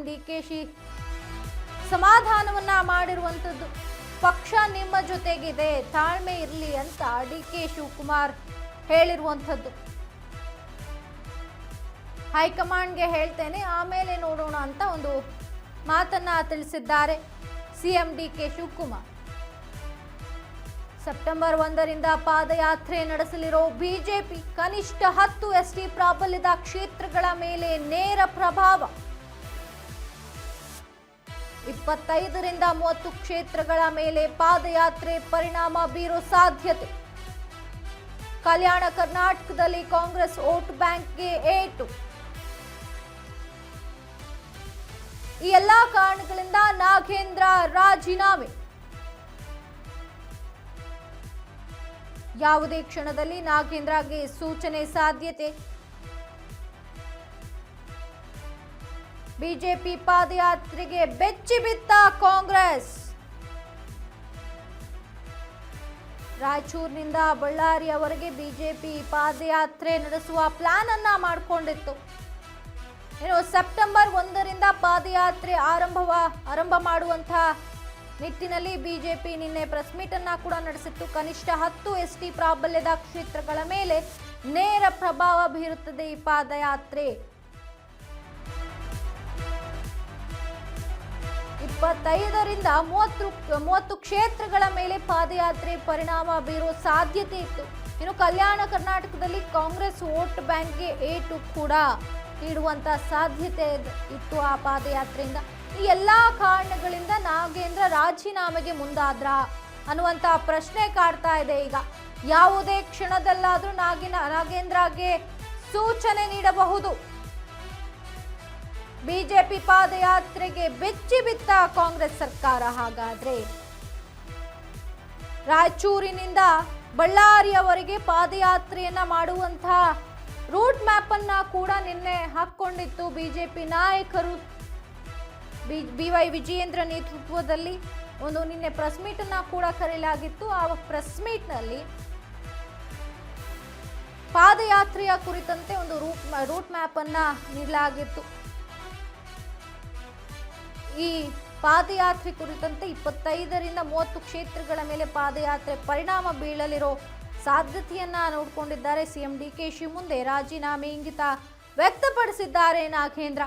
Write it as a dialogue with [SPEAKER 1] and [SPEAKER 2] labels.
[SPEAKER 1] ಡಿಕೆಶಿ ಸಮಾಧಾನವನ್ನ ಮಾಡಿರುವಂತದ್ದು. ಪಕ್ಷ ನಿಮ್ಮ ಜೊತೆಗಿದೆ, ತಾಳ್ಮೆ ಇರಲಿ ಅಂತ ಡಿಕೆ ಶಿವಕುಮಾರ್ ಹೇಳಿರುವಂತದ್ದು. ಹೈಕಮಾಂಡ್ಗೆ ಹೇಳ್ತೇನೆ, ಆಮೇಲೆ ನೋಡೋಣ ಅಂತ ಒಂದು ಮಾತನ್ನ ತಿಳಿಸಿದ್ದಾರೆ ಸಿಎಂ ಡಿಕೆ ಶಿವಕುಮಾರ್. ಸೆಪ್ಟೆಂಬರ್ 1ರಿಂದ ಪಾದಯಾತ್ರೆ ನಡೆಸಲಿರೋ ಬಿಜೆಪಿ ಕನಿಷ್ಠ 10 ಎಸ್ಟಿ ಪ್ರಾಬಲ್ಯದ ಕ್ಷೇತ್ರಗಳ ಮೇಲೆ ನೇರ ಪ್ರಭಾವ. 25ರಿಂದ 30 ಕ್ಷೇತ್ರಗಳ ಮೇಲೆ ಪಾದಯಾತ್ರೆ ಪರಿಣಾಮ ಬೀರೋ ಸಾಧ್ಯತೆ. ಕಲ್ಯಾಣ ಕರ್ನಾಟಕದಲ್ಲಿ ಕಾಂಗ್ರೆಸ್ ವೋಟ್ ಬ್ಯಾಂಕ್ಗೆ ಏಟು. ಈ ಎಲ್ಲಾ ಕಾರಣಗಳಿಂದ ನಾಗೇಂದ್ರ ರಾಜೀನಾಮೆ. ಯಾವುದೇ ಕ್ಷಣದಲ್ಲಿ ನಾಗೇಂದ್ರಗೆ ಸೂಚನೆ ಸಾಧ್ಯತೆ. ಬಿಜೆಪಿ ಪಾದಯಾತ್ರೆಗೆ ಬೆಚ್ಚಿ ಬಿತ್ತ ಕಾಂಗ್ರೆಸ್. ರಾಯಚೂರಿನಿಂದ ಬಳ್ಳಾರಿಯವರೆಗೆ ಬಿಜೆಪಿ ಪಾದಯಾತ್ರೆ ನಡೆಸುವ ಪ್ಲಾನ್ ಅನ್ನ ಮಾಡಿಕೊಂಡಿತ್ತು. ಸೆಪ್ಟೆಂಬರ್ 1ರಿಂದ ಪಾದಯಾತ್ರೆ ಆರಂಭ ಮಾಡುವಂತಹ ನಿಟ್ಟಿನಲ್ಲಿ ಬಿಜೆಪಿ ನಿನ್ನೆ ಪ್ರೆಸ್ ಮೀಟ್ ಅನ್ನ ಕೂಡ ನಡೆಸಿತ್ತು. ಕನಿಷ್ಠ 10 ಎಸ್ಟಿ ಪ್ರಾಬಲ್ಯದ ಕ್ಷೇತ್ರಗಳ ಮೇಲೆ ನೇರ ಪ್ರಭಾವ ಬೀರುತ್ತದೆ ಈ ಪಾದಯಾತ್ರೆ. 25ರಿಂದ 30 ಕ್ಷೇತ್ರಗಳ ಮೇಲೆ ಪಾದಯಾತ್ರೆ ಪರಿಣಾಮ ಬೀರುವ ಸಾಧ್ಯತೆ ಇತ್ತು. ಇನ್ನು ಕಲ್ಯಾಣ ಕರ್ನಾಟಕದಲ್ಲಿ ಕಾಂಗ್ರೆಸ್ ವೋಟ್ ಬ್ಯಾಂಕ್ಗೆ ಏಟು ಕೂಡ ನೀಡುವಂತ ಸಾಧ್ಯತೆ ಇತ್ತು ಆ ಪಾದಯಾತ್ರೆಯಿಂದ. ಈ ಎಲ್ಲಾ ಕಾರಣಗಳಿಂದ ನಾಗೇಂದ್ರ ರಾಜೀನಾಮೆಗೆ ಮುಂದಾದ್ರ ಅನ್ನುವಂತ ಪ್ರಶ್ನೆ ಕಾಡ್ತಾ ಇದೆ. ಈಗ ಯಾವುದೇ ಕ್ಷಣದಲ್ಲಾದ್ರೂ ನಾಗೇಂದ್ರಗೆ ಸೂಚನೆ ನೀಡಬಹುದು. ಬಿಜೆಪಿ ಪಾದಯಾತ್ರೆಗೆ ಬೆಚ್ಚಿ ಬಿತ್ತ ಕಾಂಗ್ರೆಸ್ ಸರ್ಕಾರ. ಹಾಗಾದ್ರೆ ರಾಯಚೂರಿನಿಂದ ಬಳ್ಳಾರಿಯವರೆಗೆ ಪಾದಯಾತ್ರೆಯನ್ನ ಮಾಡುವಂತಹ ರೂಟ್ ಮ್ಯಾಪ್ ಅನ್ನ ಕೂಡ ನಿನ್ನೆ ಹಾಕೊಂಡಿತ್ತು ಬಿಜೆಪಿ ನಾಯಕರು. BY ವಿಜಯೇಂದ್ರ ನೇತೃತ್ವದಲ್ಲಿ ನಿನ್ನೆ ಪ್ರೆಸ್ ಮೀಟ್ ಅನ್ನ ಕೂಡ ಕರೆಯಲಾಗಿತ್ತು. ಆ ಪ್ರೆಸ್ ಮೀಟ್ ನಲ್ಲಿ ಪಾದಯಾತ್ರೆಯ ಕುರಿತಂತೆ ಒಂದು ರೂಟ್ ಮ್ಯಾಪ್ ಅನ್ನ ನೀಡಲಾಗಿತ್ತು. ಈ ಪಾದಯಾತ್ರೆ ಕುರಿತಂತೆ 25ರಿಂದ 30 ಕ್ಷೇತ್ರಗಳ ಮೇಲೆ ಪಾದಯಾತ್ರೆ ಪರಿಣಾಮ ಬೀಳಲಿರೋ ಸಾಧ್ಯತೆಯನ್ನ ನೋಡಿಕೊಂಡಿದ್ದಾರೆ ಸಿಎಂ ಡಿಕೆಶಿ. ಮುಂದೆ ರಾಜೀನಾಮೆ ಇಂಗಿತ ವ್ಯಕ್ತಪಡಿಸಿದ್ದಾರೆ ನಾಗೇಂದ್ರ.